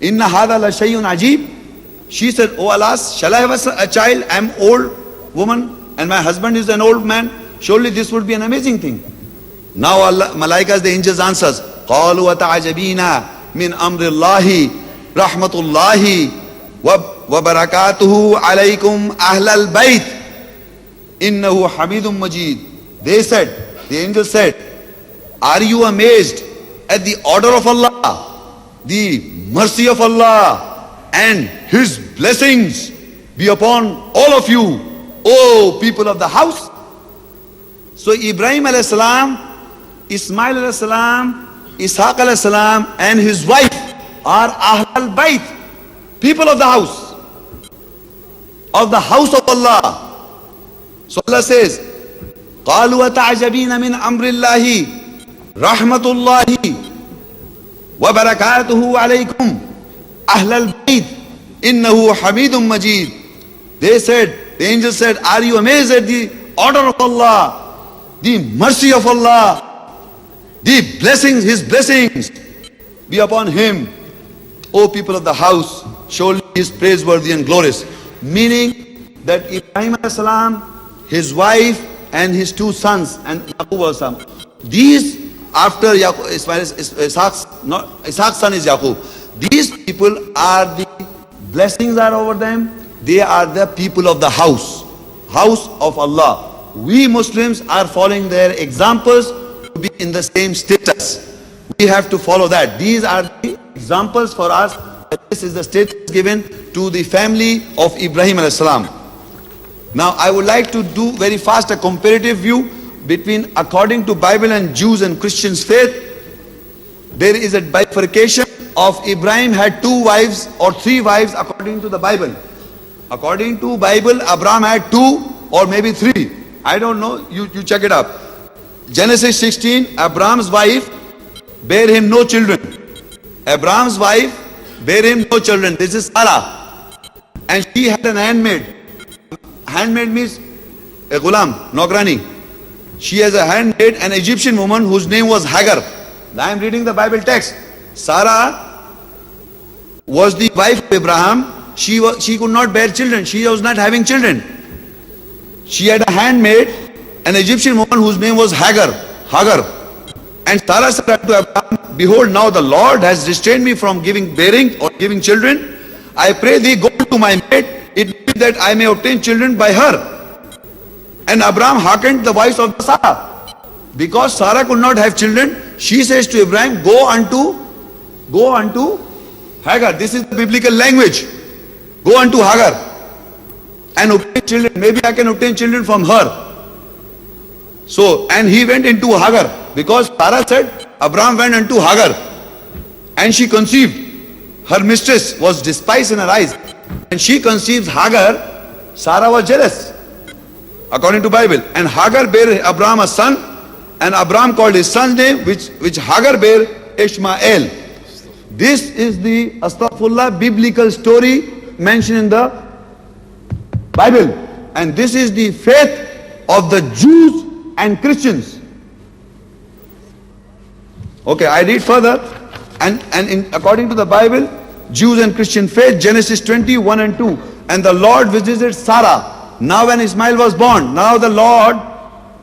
Inna hadha la shay'un ajib. She said, "Oh Allah, shall I have a child? I am old woman and my husband is an old man. Surely this would be an amazing thing." Now Allah, Malaikas, the angels answers, "Qalu wa ta'ajabina min amri Allahi rahmatullahi wa barakatuhu alaykum ahlal bayt innahu hamidun majid." They said, the angels said, "Are you amazed at the order of Allah, the mercy of Allah, and His blessings be upon all of you, O people of the house?" So Ibrahim alayhi salam, Ismail alayhi salam, Ishaq alayhi salam, and his wife are Ahlul Bayt, people of the house of Allah. So Allah says, "Qalu ata'jabina min amrillahi rahmatullahi wa barakatuhu alaykum ahlal bayt innahu hamidun majid." They said, the angels said, "Are you amazed at the order of Allah, the mercy of Allah, the blessings, His blessings be upon Him, O people of the house, surely He is praiseworthy and glorious." Meaning that Ibrahim alayhi salam, his wife and his two sons, and Yaqub alayhi salam, these after Ishaq's son is Yaqub, these people are the blessings are over them. They are the people of the house of Allah. We Muslims are following their examples to be in the same status. We have to follow that. These are the examples for us. This is the status given to the family of Ibrahim alayhi salam. Now I would like to do very fast a comparative view between, according to Bible and Jews and Christians faith. There is a bifurcation of Ibrahim had 2 wives or 3 wives according to the Bible. According to Bible, Abraham had 2 or maybe 3. I don't know, you check it up. Genesis 16, Abraham's wife bare him no children. Abraham's wife bare him no children. This is Sarah. And she had an handmaid. Handmaid means a ghulam, Nograni. She has a handmaid, an Egyptian woman whose name was Hagar. I am reading the Bible text. Sarah was the wife of Abraham. She could not bear children. She was not having children. She had a handmaid, an Egyptian woman whose name was Hagar. And Sarah said unto Abraham, "Behold, now the Lord has restrained me from bearing or giving children. I pray thee, go to my maid, it may be that I may obtain children by her." And Abraham hearkened the voice of Sarah. Because Sarah could not have children, she says to Abraham, go unto Hagar. This is the biblical language. Go unto Hagar and obtain children. Maybe I can obtain children from her. So, and he went into Hagar, because Sarah said, Abraham went unto Hagar, and she conceived. Her mistress was despised in her eyes, and she conceived Hagar. Sarah was jealous, according to Bible. And Hagar bare Abraham a son, and Abraham called his son's name, which Hagar bare, Ishmael. This is the astaghfirullah biblical story mentioned in the Bible, and this is the faith of the Jews and Christians. Okay, I read further, and according to the Bible, Jews and Christian faith, Genesis 20:1 and 2. And the Lord visited Sarah. Now when Ismail was born, now the Lord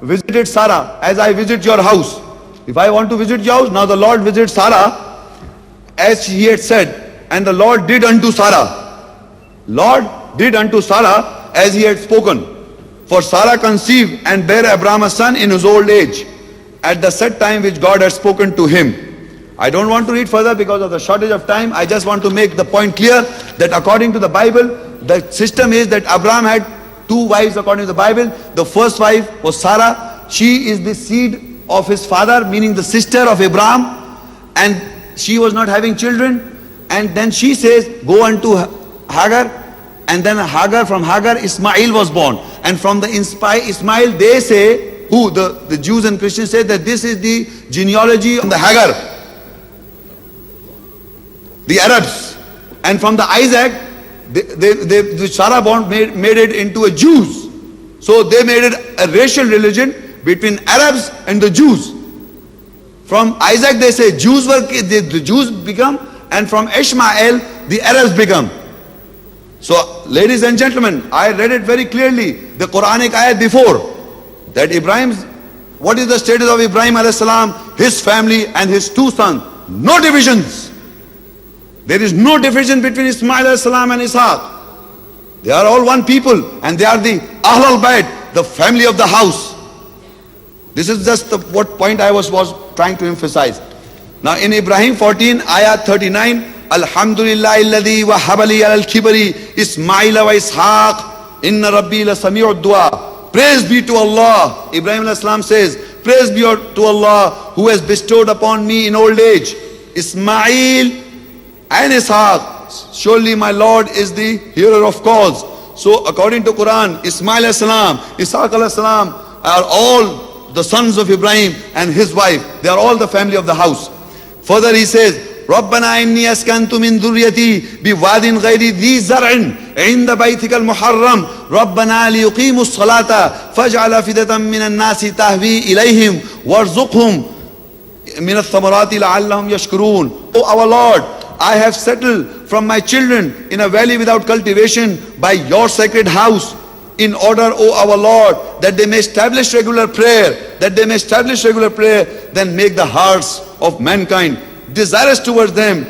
visited Sarah as I visit your house. If I want to visit your house, now the Lord visits Sarah as he had said. And the Lord did unto Sarah. Lord did unto Sarah as he had spoken. For Sarah conceived and bare Abraham a son in his old age, at the set time which God had spoken to him. I don't want to read further because of the shortage of time. I just want to make the point clear that according to the Bible, the system is that Abraham had 2 wives according to the Bible. The first wife was Sarah. She is the seed of his father, meaning the sister of Abraham, and she was not having children. And then she says, go unto Hagar, and then from Hagar Ismail was born. And from the Ismail, they say, who the Jews and Christians say that this is the genealogy of the Hagar, the Arabs. And from the Isaac, the Sarah born made it into a Jews. So they made it a racial religion between Arabs and the Jews. From Isaac they say the Jews become and from Ishmael the Arabs become. So, ladies and gentlemen, I read it very clearly, the Quranic ayat before, that what is the status of Ibrahim alayhi salam, his family and his two sons? No divisions. There is no division between Ismail alayhi salam and Ishaq. They are all one people, and they are the Ahlul Bayt, the family of the house. This is just what point I was trying to emphasize. Now in Ibrahim 14, ayah 39, Alhamdulillah alladhi wa habali al kibari Ismaila wa Ishaq inna rabbi la sami'ud dua. Praise be to Allah. Ibrahim alayhi salam says, praise be to Allah who has bestowed upon me in old age Ismail and Ishaq. Surely my Lord is the hearer of calls. So according to Quran, Ismail alayhi salam, Ishaq alayhi salam are all the sons of Ibrahim and his wife. They are all the family of the house. Further he says, ربنا إني أسكنت من ذريتي بواد غير ذي زرع عند بيتك المحرم ربنا ليقيموا الصلاة فاجعل أفئدة من الناس تهوي إليهم وارزقهم من الثمرات لعلهم يشكرون. O our Lord, I have settled from my children in a valley without cultivation by your sacred house, in order, O our Lord, that they may establish regular prayer, then make the hearts of mankind desirous towards them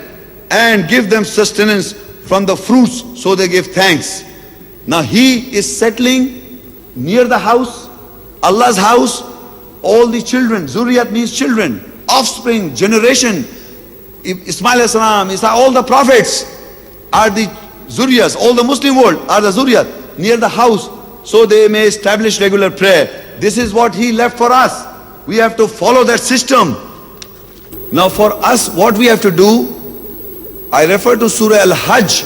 and give them sustenance from the fruits, so they give thanks. Now he is settling near the house, Allah's house, all the children. Zuriyat means children, offspring, generation. Ismail alayhi salam, Isa, all the prophets are the Zuriyas, all the Muslim world are the Zuriyat near the house, so they may establish regular prayer. This is what he left for us. We have to follow that system. Now for us, what we have to do, I refer to Surah Al-Hajj,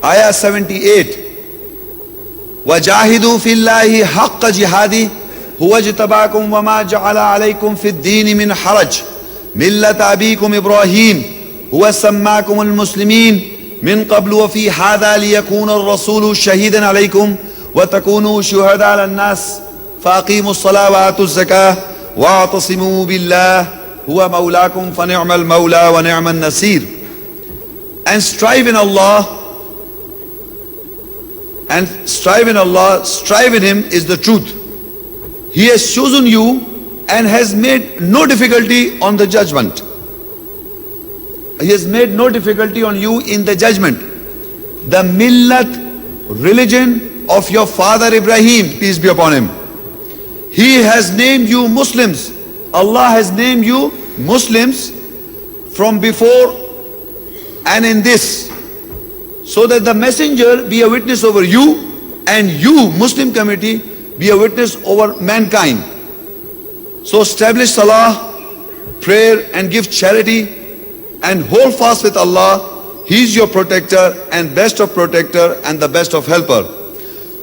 ayah 78. وَجَاهِدُوا فِي اللَّهِ حَقَّ جِهَادِهِ هُوَ اجْتَبَاكُمْ وَمَا جَعَلَ عَلَيْكُمْ فِي الدِّينِ مِنْ حَرَجٍ مِلَّةَ أَبِيكُمْ إِبْرَاهِيمَ هُوَ سَمَّاكُمُ الْمُسْلِمِينَ مِنْ قَبْلُ وَفِي هَذَا لِيَكُونَ الرَّسُولُ شَهِيدًا عَلَيْكُمْ وَتَكُونُوا شُهَدَاءَ عَلَى النَّاسِ فَأَقِيمُوا الصَّلَاةَ وَآتُوا الزَّكَاةَ وَاعْتَصِمُوا بِاللَّهِ هُوَ مَوْلَاكُمْ فَنِعْمَ الْمَوْلَى وَنِعْمَ النَّصِيرُ. And strive in Allah, strive in Him is the truth. He has chosen you and has made no difficulty on the judgment. He has made no difficulty on you in the judgment. The millat, religion of your father Ibrahim, peace be upon him. He has named you Muslims. Allah has named you Muslims from before and in this, so that the messenger be a witness over you, and you, Muslim community, be a witness over mankind. So establish salah, prayer, and give charity, and hold fast with Allah. He is your protector and best of protector and the best of helper.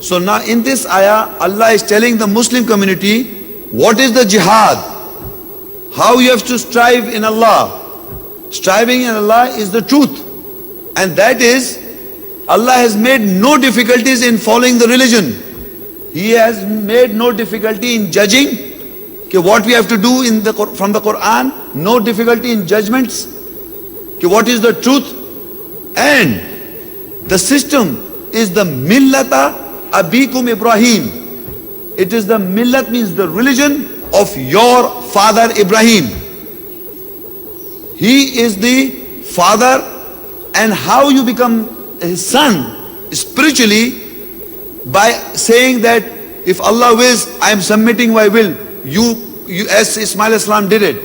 So now in this ayah, Allah is telling the Muslim community what is the jihad, how you have to strive in Allah. Striving in Allah is the truth, and that is, Allah has made no difficulties in following the religion. He has made no difficulty in judging what we have to do from the Quran, no difficulty in judgments, what is the truth. And the system is the millata abikum Ibrahim. It is the millat, means the religion of your father Ibrahim. He is the father, and how you become his son spiritually, by saying that if Allah wills, I am submitting my will. You as Ismail Islam did it.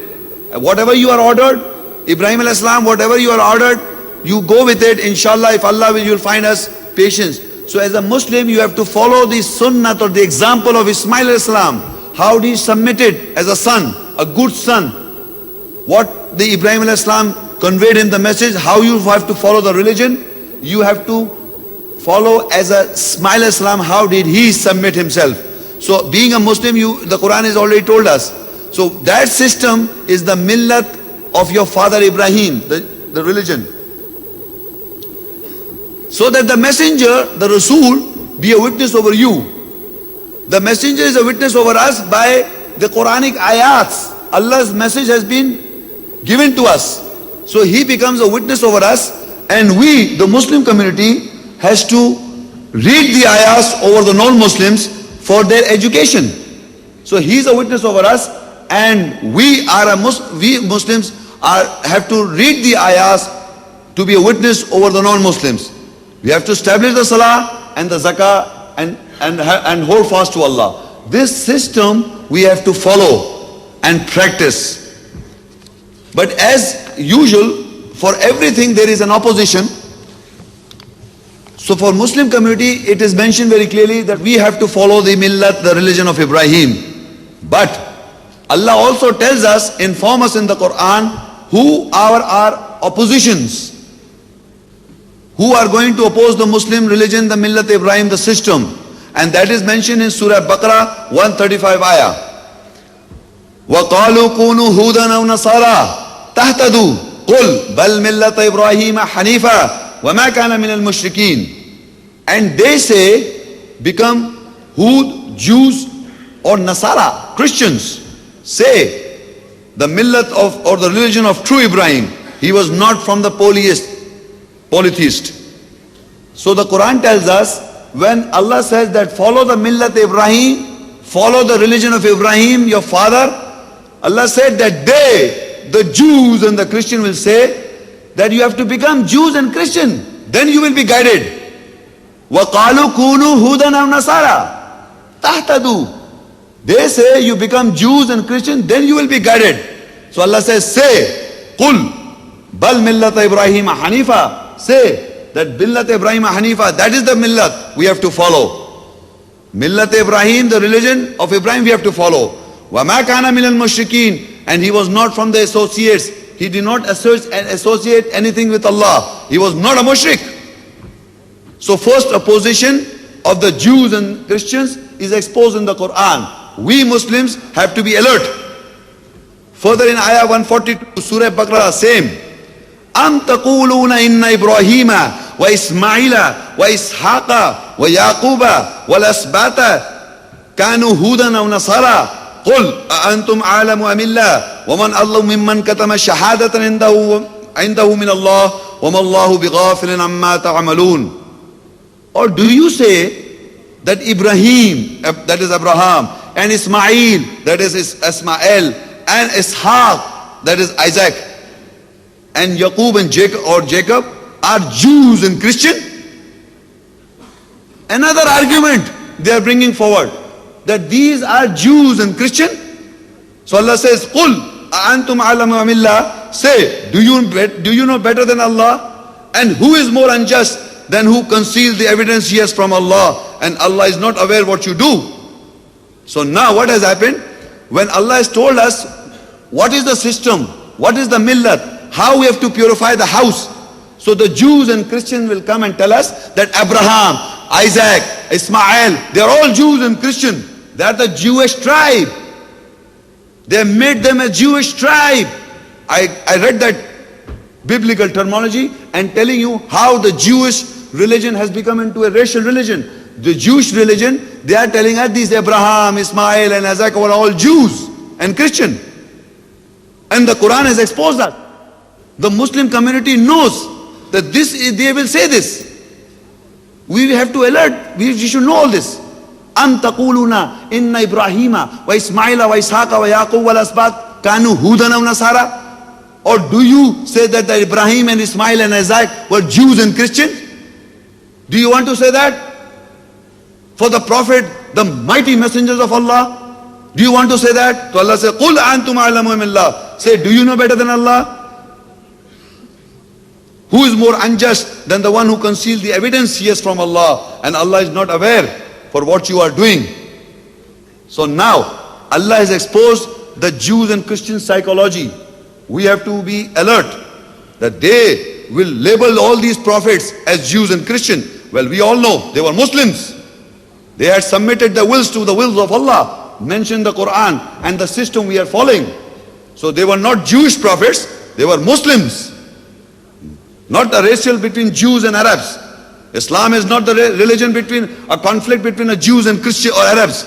Whatever you are ordered, Ibrahim Islam, whatever you are ordered, you go with it. Inshallah, if Allah will, you will find us patience. So as a Muslim, you have to follow the sunnah or the example of Ismail Islam. How he submitted as a son, a good son. What the Ibrahim Islam conveyed in the message, how you have to follow the religion, you have to follow as a Ismail Islam, how did he submit himself. So being a Muslim, the Quran has already told us. So that system is the millat of your father Ibrahim, the religion. So that the messenger, the Rasul, be a witness over you. The messenger is a witness over us by the Quranic ayats. Allah's message has been given to us. So he becomes a witness over us, and we, the Muslim community, has to read the ayahs over the non-Muslims for their education. So he is a witness over us, and we Muslims have to read the ayahs to be a witness over the non-Muslims. We have to establish the salah and the zakah and hold fast to Allah. This system we have to follow and practice. But as usual, for everything there is an opposition. So for Muslim community, it is mentioned very clearly that we have to follow the millat, the religion of Ibrahim. But Allah also tells us, inform us in the Quran, who are our oppositions, who are going to oppose the Muslim religion, the millat Ibrahim, the system. And that is mentioned in Surah Baqarah 135 ayah. وَقَالُوا كُونُوا هُودًا أَوْ نَصَارَىٰ تَهْتَدُوا قُلْ بَلْ مِلَّةَ إِبْرَاهِيمَ حَنِيفًا وَمَا كَانَ مِنَ الْمُشْرِكِينَ. And they say, become Hud, Jews, or Nasara, Christians. Say, the millat of, or the religion of true Ibrahim. He was not from the polytheist. So the Quran tells us, when Allah says that follow the millat Ibrahim, follow the religion of Ibrahim, your father, Allah said that they, the Jews and the Christian, will say that you have to become Jews and Christian, then you will be guided. وَقَالُوا كُونُوا هُودًا أَوْ نَصَارَىٰ تَهْتَدُوا. They say you become Jews and Christian, then you will be guided. So Allah says, say, قُلْ بَلْ مِلَّةَ إِبْرَاهِيمَ حَنِيفًا. Say that millat Ibrahim Hanifa, that is the millat we have to follow. Millat Ibrahim, the religion of Ibrahim, we have to follow. وَمَا كَانَ مِنَ الْمُشْرِكِينَ. And he was not from the associates. He did not associate anything with Allah. He was not a mushrik. So first opposition of the Jews and Christians is exposed in the Quran. We Muslims have to be alert. Further in ayah 142, Surah Baqarah, same. أَمْ تَقُولُونَ إِنَّ إِبْرَاهِيمَ وَإِسْمَاعِيلَ وَإِسْحَاقَ وَيَعْقُوبَ وَالْأَسْبَاطَ كَانُوا هُودًا أَوْ نَصَارَىٰ قُلْ أَأَنْتُمْ أَعْلَمُ أَمِ اللَّهُ وَمَنْ أَظْلَمُ مِمَّنْ كَتَمَ شَهَادَةً عِنْدَهُ مِنَ اللَّهِ وَمَا اللَّهُ بِغَافِلٍ عَمَّا تَعْمَلُونَ. Or do you say that Ibrahim, that is Abraham, and Ismail, that is Ismael, and Ishaq, that is Isaac, and Yaqub and Jacob are Jews and Christian? Another argument they are bringing forward, that these are Jews and Christian. So Allah says, قُلْ أَأَنْتُمْ أَعْلَمُ أَمِ اللَّهِ. Say, do you know better than Allah? And who is more unjust than who conceals the evidence he has from Allah, and Allah is not aware what you do? So now what has happened? When Allah has told us what is the system, what is the millat, how we have to purify the house, so the Jews and Christians will come and tell us that Abraham, Isaac, Ismail, they are all Jews and Christian. They are the Jewish tribe. They made them a Jewish tribe. I read that biblical terminology and telling you how the Jewish religion has become into a racial religion. The Jewish religion, they are telling us these Abraham, Ismail and Isaac were all Jews and Christian. And the Quran has exposed that. The Muslim community knows that they will say this. We have to alert. We should know all this. أَمْ تَقُولُونَ إِنَّ إِبْرَاهِيمَ وَإِسْمَاعِيلَ وَإِسْحَاقَ وَيَعْقُوبَ وَالْأَسْبَاطَ كَانُوا هُودًا أَوْ نَصَارَىٰ. Or do you say that Ibrahim and Ismail and Isaac were Jews and Christian? Do you want to say that? For the Prophet, the mighty messengers of Allah, do you want to say that? So Allah says, قُلْ أَنْتُمْ أَعْلَمُ مِنَ اللَّهِ. Say, do you know better than Allah? Who is more unjust than the one who conceals the evidence he has from Allah, and Allah is not aware for what you are doing? So now Allah has exposed the Jews and Christian psychology. We have to be alert that they will label all these prophets as Jews and Christian. Well, we all know they were Muslims. They had submitted their wills to the wills of Allah, mentioned the Quran and the system we are following. So they were not Jewish prophets, they were Muslims. Not a racial between Jews and Arabs. Islam is not the religion between a conflict between a Jews and Christians or Arabs.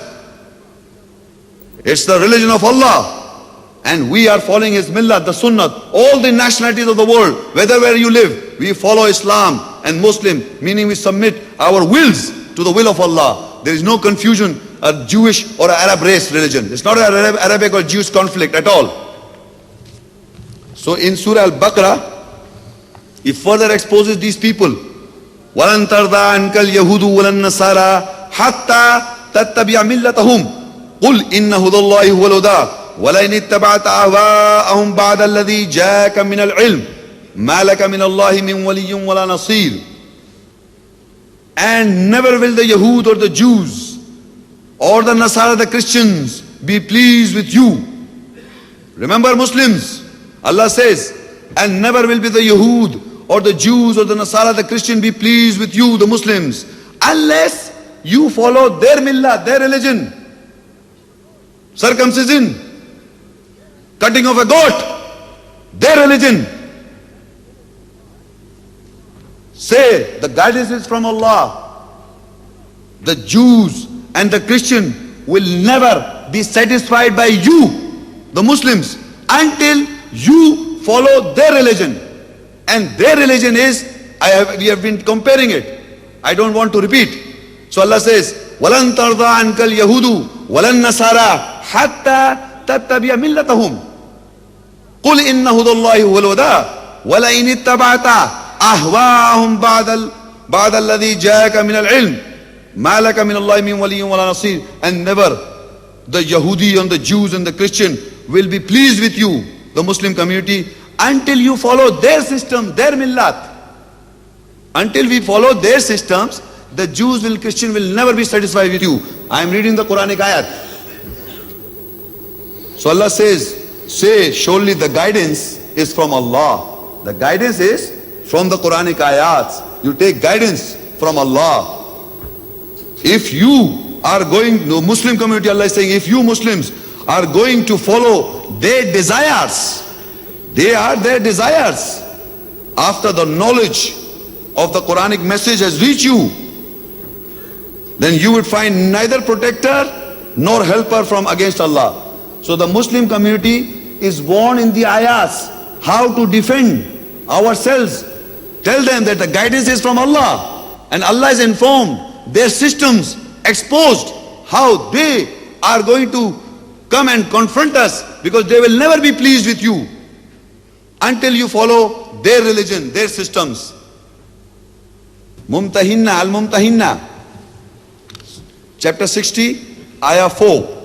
It's the religion of Allah. And we are following his millah, the sunnah. All the nationalities of the world, whether where you live, we follow Islam and Muslim, meaning we submit our wills to the will of Allah. There is no confusion, a Jewish or an Arab race religion. It's not an Arabic or Jewish conflict at all. So in Surah Al-Baqarah, he further exposes these people. وَلَن تَرْضَى عَنْكَ الْيَهُودُ وَلَا النَّصَارَى حَتَّى تَتَّبِعَ مِلَّتَهُمْ قُلْ إِنَّ هُدَى اللَّهِ هُوَ الْهُدَى وَلَئِنِ اتَّبَعْتَ أَهْوَاءَهُمْ بَعْدَ الَّذِي جَاءَكَ مِنَ الْعِلْمِ مَا لَكَ مِنَ اللَّهِ مِنْ وَلِيٍّ وَلَا نَصِيرٍ. And never will the Yahud or the Jews or the Nasara, the Christians, be pleased with you. Remember Muslims, Allah says, and never will be the Yahud or the Jews or the Nasara, the Christian, be pleased with you, the Muslims, unless you follow their millah, their religion. Circumcision, cutting of a goat, their religion. Say the guidance is from Allah. The Jews and the Christian will never be satisfied by you, the Muslims, until you follow their religion. And their religion is, we have been comparing it. I don't want to repeat. So Allah says, وَلَن تَرْضَى عَنْكَ الْيَهُودُ وَلَا النَّصَارَى حَتَّى تَتَّبِعَ مِلَّتَهُمْ قُلْ إِنَّ هُدَى اللَّهِ هُوَ الْهُدَى وَلَئِنِ اتَّبَعْتَ أَهْوَاءَهُمْ بَعْدَ الَّذِي جَاءَكَ مِنَ الْعِلْمِ مَا لَكَ مِنَ اللَّهِ مِنْ وَلِيٍّ وَلَا نَصِيرٍ. And never the Yahudi and the Jews and the Christian will be pleased with you, the Muslim community, until you follow their system, their millat. Until we follow their systems, the Jews and Christian will never be satisfied with you. I am reading the Quranic ayat. So Allah says, say, surely the guidance is from Allah. The guidance is from the Quranic ayats. You take guidance from Allah. If you are going, the Muslim community, Allah is saying, if you Muslims are going to follow their desires, they are their desires, after the knowledge of the Quranic message has reached you, then you would find neither protector nor helper from against Allah. So the Muslim community is warned in the ayahs how to defend ourselves. Tell them that the guidance is from Allah, and Allah is informed, their systems exposed, how they are going to come and confront us, because they will never be pleased with you until you follow their religion, their systems. Mumtahinna, Al-Mumtahinna, chapter 60, ayah 4.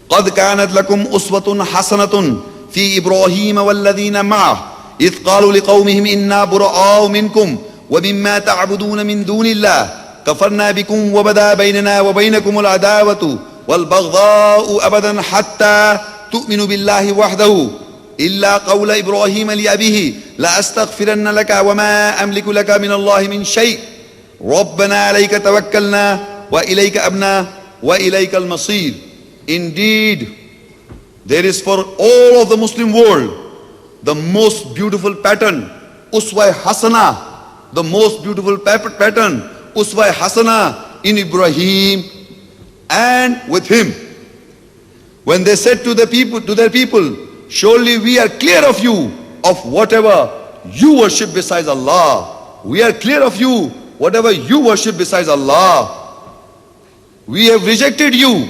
قَدْ كَانَتْ لَكُمْ أُسْوَةٌ حَسَنَةٌ فِي إِبْرَاهِيمَ وَالَّذِينَ مَعَهُ إِذْ قَالُوا لِقَوْمِهِمْ إِنَّا بُرَآءُ مِنْكُمْ وَمِمَّا تَعْبُدُونَ مِنْ دُونِ اللَّهِ كَفَرْنَا بِكُمْ وَبَدَا بَيْنَنَا وَبَيْنَكُمُ الْعَدَاوَةُ وَالْبَغْضَاءُ أَبَدًا حَتَّى تُؤْمِنُوا بِاللَّهِ وَحْدَهُ إِلَّا قَوْلَ إِبْرَاهِيمَ لِأَبِيهِ لَأَسْتَغْفِرَنَّ لَكَ وَمَا أَمْلِكُ لَكَ مِنَ اللَّهِ مِنْ شَيْءٍ رَبَّنَا عَلَيْكَ تَوَكَّلْنَا وَإِلَيْكَ أَبْنَا وَإِلَيْكَ الْمَصِيرُ. Indeed, there is for all of the Muslim world the most beautiful pattern, Uswa Hasana, the most beautiful pattern, Uswa Hasana in Ibrahim and with him. When they said to their people, surely we are clear of you of whatever you worship besides Allah. We are clear of you, whatever you worship besides Allah. We have rejected you,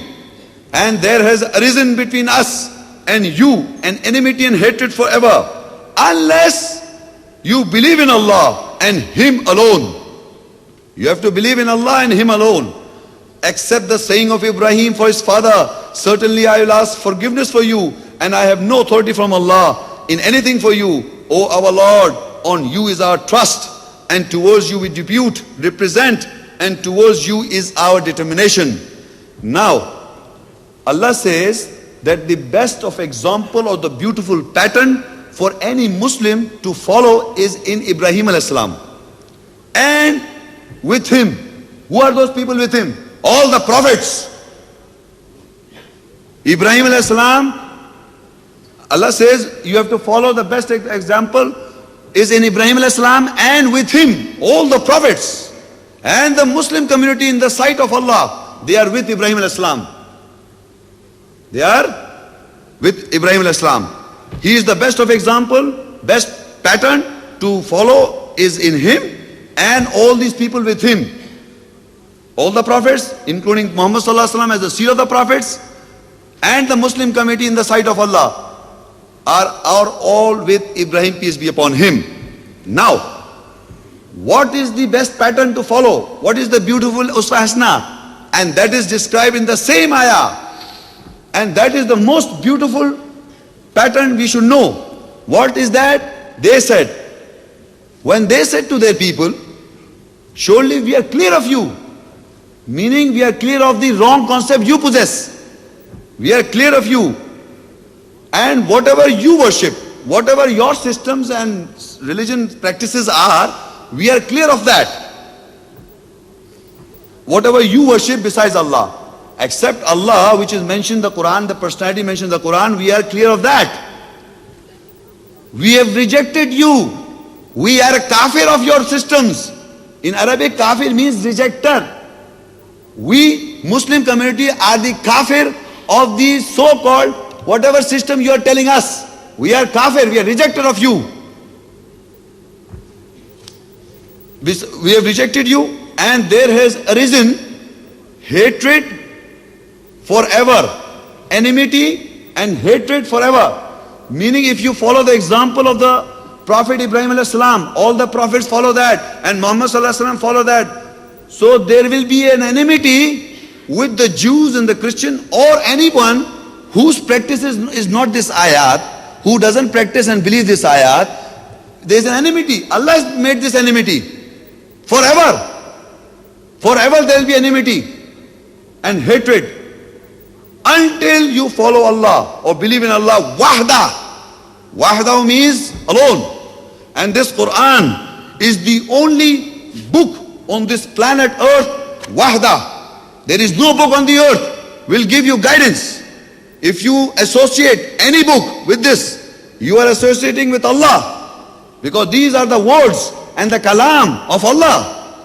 and there has arisen between us and you an enmity and hatred forever, unless you believe in Allah and Him alone. You have to believe in Allah and Him alone. Except the saying of Ibrahim for his father, certainly I will ask forgiveness for you, and I have no authority from Allah in anything for you. O our Lord, on you is our trust, and towards you we represent, and towards you is our determination. Now, Allah says that the best of example or the beautiful pattern for any Muslim to follow is in Ibrahim alayhis salam. And with him, who are those people with him? All the prophets. Ibrahim alayhis salam, Allah says you have to follow the best example is in Ibrahim alayhis salam, and with him all the prophets and the Muslim community in the sight of Allah, they are with Ibrahim alayhis salam. They are with Ibrahim alayhi salam. He is the best of example, best pattern to follow is in him and all these people with him. All the prophets, including Muhammad sallallahu alaihi wasallam as the seed of the prophets, and the Muslim community in the sight of Allah are all with Ibrahim, peace be upon him. Now, what is the best pattern to follow? What is the beautiful Uswa Hasana? And that is described in the same ayah. And that is the most beautiful pattern we should know. What is that? They said, when they said to their people, surely we are clear of you. Meaning we are clear of the wrong concept you possess. We are clear of you. And whatever you worship, whatever your systems and religion practices are, we are clear of that. Whatever you worship besides Allah. Except Allah, which is mentioned in the Quran, the personality mentioned in the Quran, we are clear of that. We have rejected you. We are a kafir of your systems. In Arabic, kafir means rejecter. We, Muslim community, are the kafir of the so-called whatever system you are telling us. We are kafir, we are rejected of you. We have rejected you, and there has arisen hatred forever, enmity and hatred forever. Meaning if you follow the example of the Prophet Ibrahim alayhi salam, all the prophets follow that, and Muhammad sallallahu alaihi wasallam follow that. So there will be an enmity with the Jews and the Christian or anyone whose practice is not this ayat, who doesn't practice and believe this ayat. There is an enmity. Allah has made this enmity forever. Forever there will be enmity and hatred until you follow Allah or believe in Allah wahda. Wahda means alone. And this Quran is the only book on this planet earth, wahda. There is no book on the earth will give you guidance. If you associate any book with this, you are associating with Allah. Because these are the words and the kalam of Allah.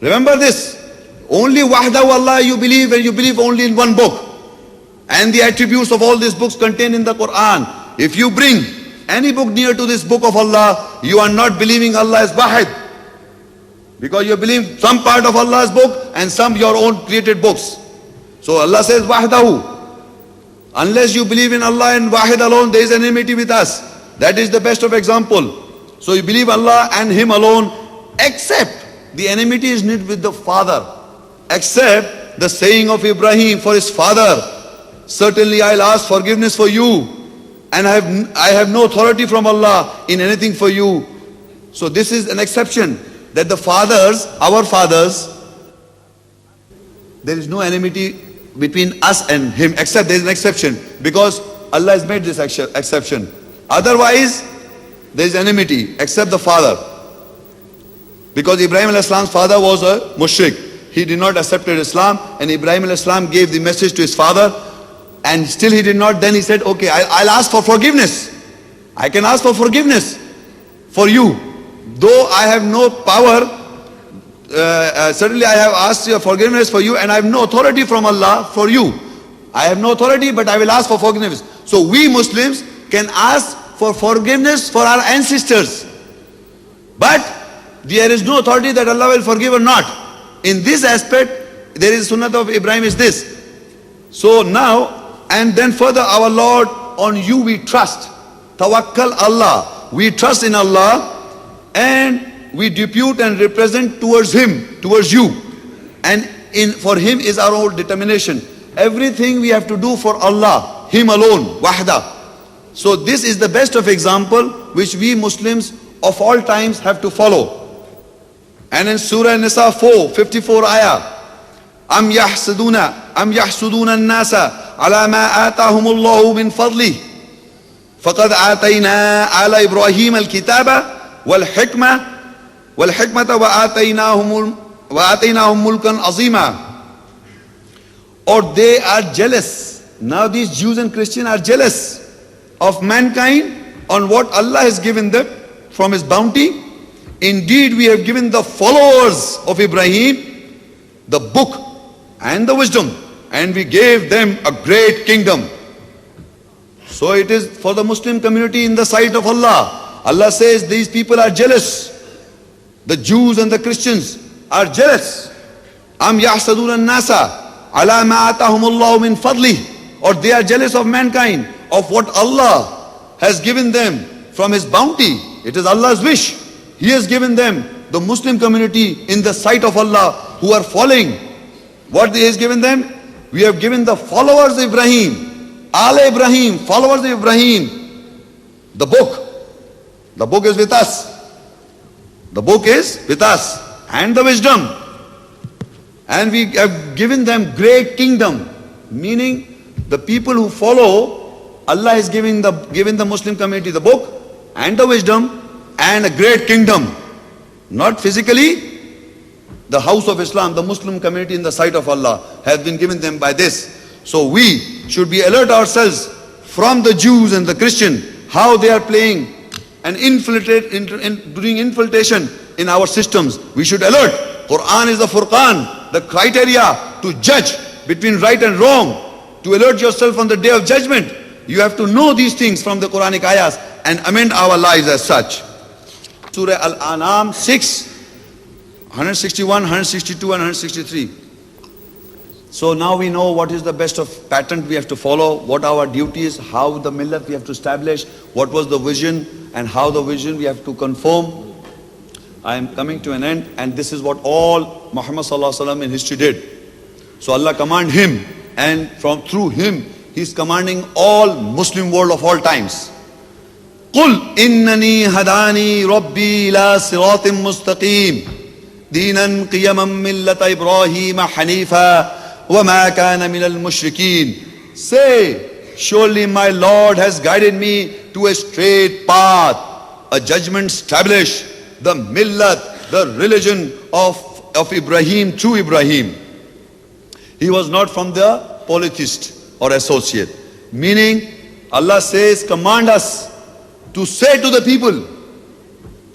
Remember this. Only wahdahu Allah you believe, and you believe only in one book. And the attributes of all these books contained in the Quran. If you bring any book near to this book of Allah, you are not believing Allah is wahid. Because you believe some part of Allah's book and some your own created books. So Allah says wahdahu. Unless you believe in Allah and wahid alone, there is enmity with us. That is the best of example. So you believe Allah and Him alone, except the enmity is not with the father. Except the saying of Ibrahim for his father, certainly I'll ask forgiveness for you, and I have no authority from Allah in anything for you. So this is an exception, that the fathers, our fathers, there is no enmity between us and him, except there is an exception, because Allah has made this exception. Otherwise, there is enmity, except the father. Because Ibrahim alayhi salam's father was a mushrik. He did not accept Islam, and Ibrahim alayhi salam gave the message to his father, and still he did not. Then he said, okay, I'll ask for forgiveness. I can ask for forgiveness for you. Though I have no power, certainly I have asked your forgiveness for you, and I have no authority from Allah for you. I have no authority, but I will ask for forgiveness. So we Muslims can ask for forgiveness for our ancestors. But there is no authority that Allah will forgive or not. In this aspect, there is sunnah of Ibrahim is this. So now, and then further, our Lord, on you we trust. Tawakkal Allah. We trust in Allah, and we depute and represent towards Him, towards you. And for Him is our whole determination. Everything we have to do for Allah, Him alone, wahda. So this is the best of example which we Muslims of all times have to follow. And in Surah Nisa 4:54 ayah, am yahsuduna an-nasa ala ma atahumullahu min fadlih faqad atayna ala Ibrahim al-kitaba wal hikmata wa ataynahum mulkan azima. Or they are jealous. Now these Jews and Christians are jealous of mankind on what Allah has given them from His bounty. Indeed, we have given the followers of Ibrahim the book and the wisdom. and we gave them a great kingdom. So it is for the Muslim community in the sight of Allah. Allah says these people are jealous. The Jews and the Christians are jealous. Am yahsadun an-nasa ala ma atahumullahu min fadli. Or they are jealous of mankind, of what Allah has given them from His bounty. It is Allah's wish. He has given them, the Muslim community in the sight of Allah, who are following. What He has given them? We have given the followers of Ibrahim, Ibrahim, followers of Ibrahim, the book. The book is with us. The book is with us. And the wisdom. And we have given them great kingdom. Meaning, the people who follow, Allah has given the Muslim community the book and the wisdom and a great kingdom. Not physically, the house of Islam, the Muslim community in the sight of Allah has been given them by this. So we should be alert ourselves from the Jews and the Christian, how they are playing and doing infiltration in our systems. We should alert. Quran is the Furqan, the criteria to judge between right and wrong, to alert yourself on the day of judgment. You have to know these things from the Quranic ayahs and amend our lives as such. Surah Al-An'am 6, 161, 162 and 163. So now we know what is the best of pattern we have to follow, what our duty is, how the millat we have to establish, what was the vision and how the vision we have to conform. I am coming to an end, and this is what all Muhammad sallallahu alaihi wasallam in history did. So Allah commanded him, and through him He is commanding all Muslim world of all times. قُلْ إِنَّنِي هَدَانِي رَبِّي إِلَىٰ صِرَاطٍ مُسْتَقِيمٍ دِينًا قِيَمًا مِلَّةَ إِبْرَاهِيمَ حَنِيفًا وَمَا كَانَ مِنَ الْمُشْرِكِينَ. Say, surely my Lord has guided me to a straight path, a judgment established, the millat, the religion of Ibrahim, true Ibrahim. He was not from the polytheist or associate. Meaning, Allah says, command us to say to the people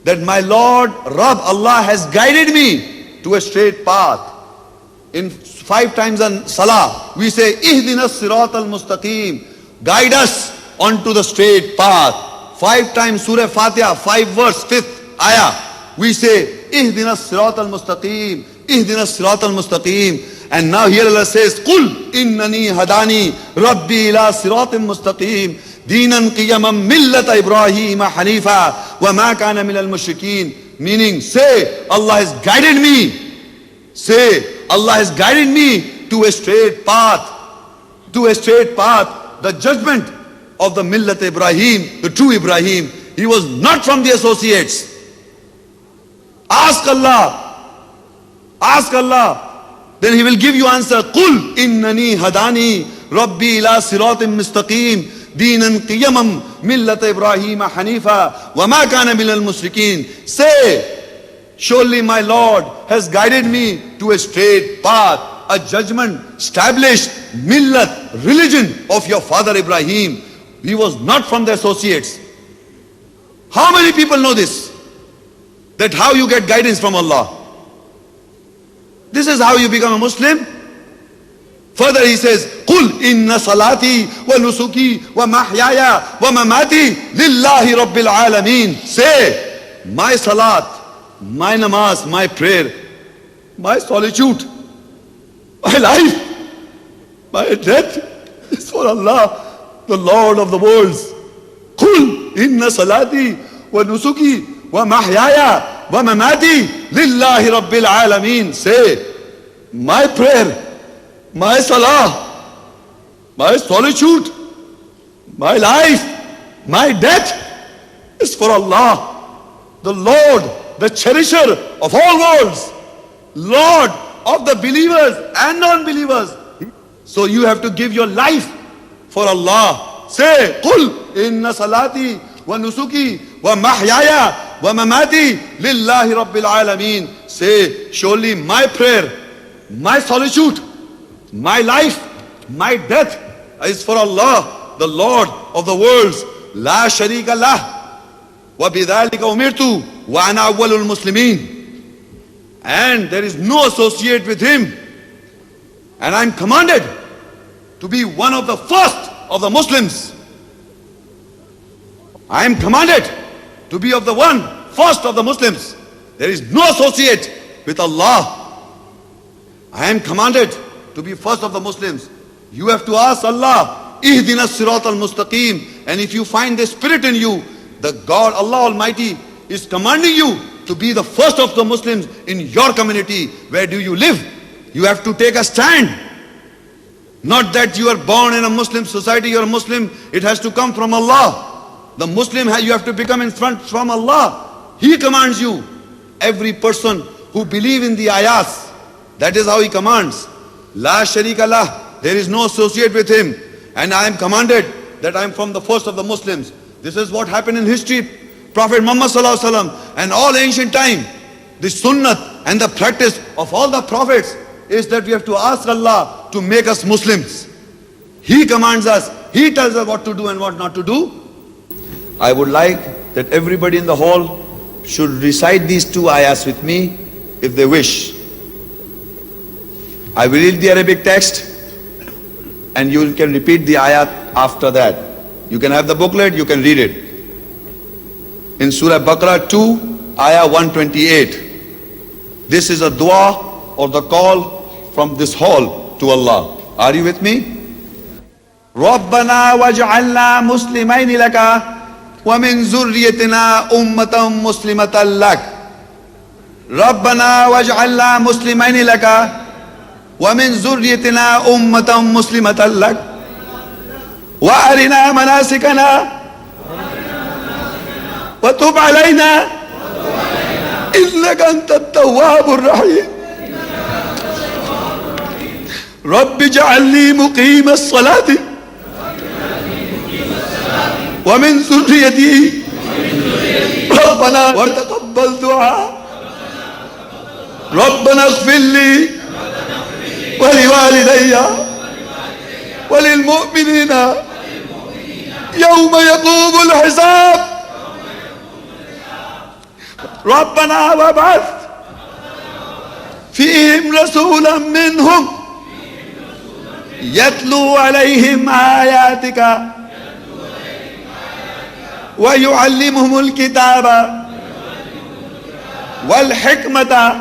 that my Lord, Rabb, Allah has guided me to a straight path. In 5 times in Salah, we say, Ihdina sirat al-mustaqim. Guide us onto the straight path. 5 times Surah Fatiha, 5 verse, 5th ayah. We say, Ihdina sirat al-mustaqim. Ihdina sirat al-mustaqim. And now here Allah says, Qul innani hadani Rabbi ila siratim mustaqim Dinan qiyaman millata Ibrahim hanifa wa ma kana minal mushrikeen. Meaning, say, Allah has guided me. Say, Allah has guided me to a straight path. To a straight path. The judgment of the millat Ibrahim, the true Ibrahim. He was not from the associates. Ask Allah. Ask Allah. Then He will give you answer. Qul innani hadani Rabbi ila siratim mustaqim Dinan qiyamam millata Ibrahim hanifa wa ma kana minal mushrikeen. Say, surely my Lord has guided me to a straight path, a judgment established millat, religion of your father Ibrahim. He was not from the associates. How many people know this? That how you get guidance from Allah. This is how you become a Muslim. Further He says, قُلْ إِنَّ صَلَاتِي وَنُسُكِي وَمَحْيَايَ وَمَمَاتِي لِلَّهِ رَبِّ الْعَالَمِينَ. Say, my salat, my namaz, my prayer, my solitude, my life, my death is for Allah, the Lord of the worlds. قُلْ إِنَّ صَلَاتِي وَنُسُكِي وَمَحْيَايَ وَمَمَاتِي لِلَّهِ رَبِّ الْعَالَمِينَ. Say, my prayer, my salah, my solitude, my life, my death is for Allah, the Lord, the cherisher of all worlds, Lord of the believers and non-believers. So you have to give your life for Allah. Say, قُلْ إِنَّ صَلَاتِي وَنُسُكِي وَمَحْيَايَ وَمَمَاتِي لِلَّهِ رَبِّ الْعَالَمِينَ. Say, surely my prayer, my solitude, my life, my death is for Allah, the Lord of the worlds. La sharika lah wa bidhalika umirtu wa ana awwalul muslimin. And there is no associate with Him. And I am commanded to be one of the first of the Muslims. I am commanded to be of the one first of the Muslims. There is no associate with Allah. I am commanded to be first of the Muslims. You have to ask Allah, Ihdina Sirat al-Mustaqim. And if you find the spirit in you, the God, Allah Almighty, is commanding you to be the first of the Muslims in your community. Where do you live? You have to take a stand. Not that you are born in a Muslim society, you are a Muslim. It has to come from Allah. The Muslim, you have to become in front from Allah. He commands you. Every person who believes in the ayahs, that is how he commands. La sharika lah. There is no associate with him. And I am commanded that I am from the first of the Muslims. This is what happened in history. Prophet Muhammad sallallahu alaihi wasallam and all ancient time. The sunnah and the practice of all the prophets is that we have to ask Allah to make us Muslims. He commands us. He tells us what to do and what not to do. I would like that everybody in the hall should recite these two ayahs with me if they wish. I will read the Arabic text and you can repeat the ayat after that. You can have the booklet, you can read it. In Surah Baqarah 2, ayah 128. This is a dua or the call from this hall to Allah. Are you with me? رَبَّنَا وَاجْعَلْنَا مُسْلِمَيْنِ لَكَ وَمِنْ ذُرِّيَّتِنَا أُمَّةً مُسْلِمَةً لَكَ رَبَّنَا وَاجْعَلْنَا مُسْلِمَيْنِ لَكَ وَمِنْ ذُرِّيَّتِنَا أُمَّةً مُسْلِمَةً لَكَ وَأَرِنَا مَنَاسِكَنَا وَتُبْ عَلَيْنَا إِنَّكَ أَنْتَ التَّوَّابُ الرَّحِيمُ رَبِّ اجْعَلْنِي مُقِيمَ الصَّلَاةِ ومن ذريتي ربنا وتقبل دعاء ربنا اغفر لي ولوالدي وللمؤمنين يوم يقوم الحساب ربنا وابعث فيهم رسولا منهم يتلو عليهم آياتك ويعلمهم الكتاب والحكمة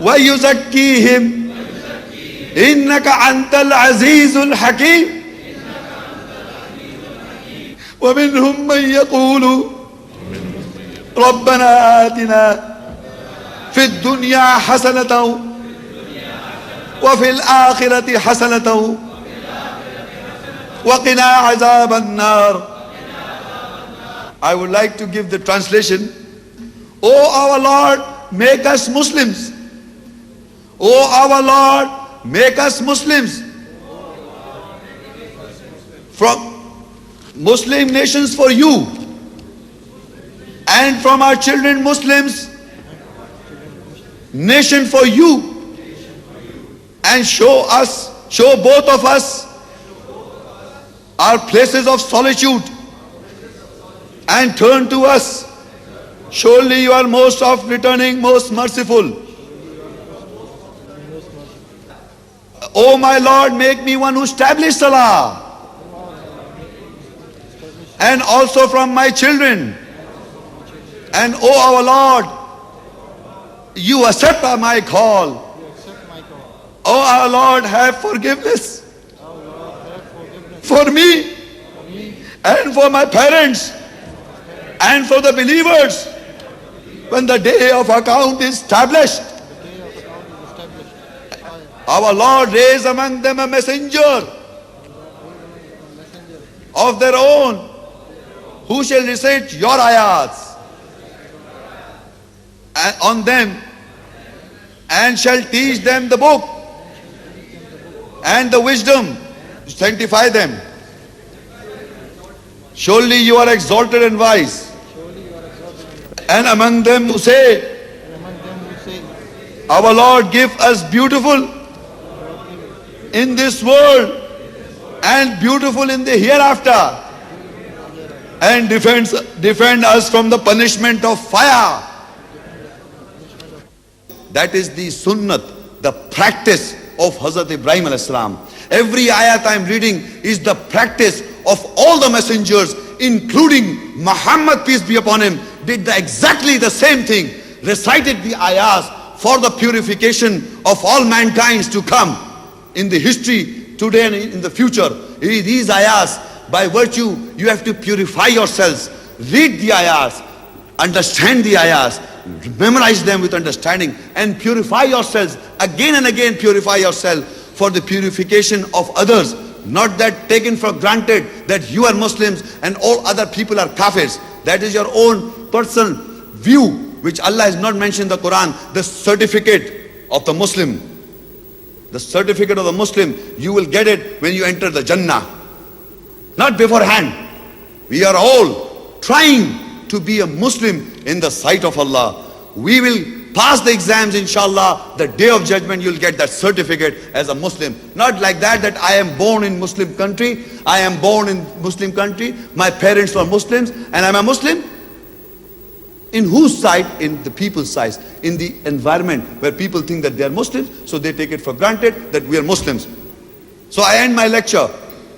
ويزكيهم إنك أنت العزيز الحكيم ومنهم من يقول ربنا آتنا في الدنيا حسنة وفي الآخرة حسنة وقنا عذاب النار. I would like to give the translation. O our Lord, make us Muslims. O our Lord, make us Muslims. From Muslim nations for you, and from our children Muslims, nation for you, and show both of us our places of solitude, and turn to us. Surely you are most oft returning, most merciful. O my Lord, make me one who established Salah, and also from my children. And O our Lord, you accept my call. O our Lord, have forgiveness for me and for my parents and for the believers when the day of account is established. Our Lord, raise among them a messenger of their own who shall recite your ayats on them and shall teach them the book and the wisdom to sanctify them. Surely you are exalted and wise. And among them who say, our Lord, give us beautiful in this world and beautiful in the hereafter, and defend us from the punishment of fire. That is the sunnat, the practice of Hazrat Ibrahim alayhis salam. Every ayat I am reading is the practice of all the messengers, including Muhammad, peace be upon him, did exactly the same thing. Recited the ayahs for the purification of all mankind to come in the history today and in the future. These ayahs, by virtue, you have to purify yourselves. Read the ayahs, understand the ayahs, memorize them with understanding, and purify yourselves. Again and again purify yourself for the purification of others. Not that taken for granted that you are Muslims and all other people are kafirs. That is your own personal view, which Allah has not mentioned in the Quran. The certificate of the Muslim, the certificate of the Muslim, you will get it when you enter the Jannah, not beforehand. We are all trying to be a Muslim in the sight of Allah. We will pass the exams, inshallah. The day of judgment you'll get that certificate as a Muslim. Not like that I am born in Muslim country, I am born in Muslim country, my parents were Muslims and I'm a Muslim. In whose side? In the people's side, in the environment where people think that they are Muslims, so they take it for granted that we are Muslims. So I end my lecture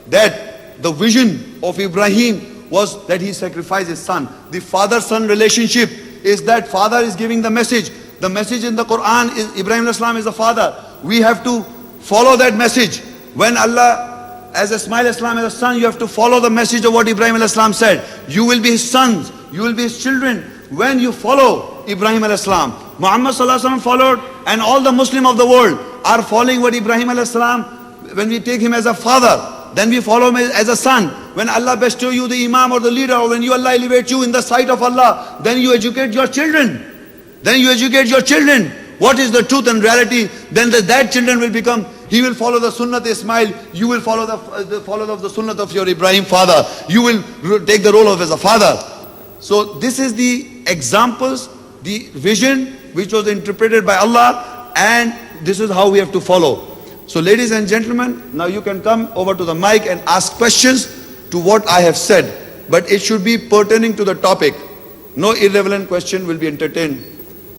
that the vision of Ibrahim was that he sacrificed his son. The father-son relationship is that father is giving the message. The message in the Quran is Ibrahim Islam is the father. We have to follow that message. When Allah, as Ismail Islam as a son, you have to follow the message of what Ibrahim Islam said. You will be his sons, you will be his children when you follow Ibrahim Islam. Muhammad Sallallahu Alaihi Wasallam followed, and all the Muslim of the world are following what Ibrahim Islam. When we take him as a father, then we follow him as a son. When Allah bestow you the imam or the leader, or when Allah elevates you in the sight of Allah, then you educate your children. Then you educate your children. What is the truth and reality? Then that children will become, he will follow the sunnah of Ismail, you will follow the follow of the sunnah of your Ibrahim father. You will take the role of as a father. So this is the examples, the vision which was interpreted by Allah, and this is how we have to follow. So ladies and gentlemen, now you can come over to the mic and ask questions to what I have said, but it should be pertaining to the topic. No irrelevant question will be entertained.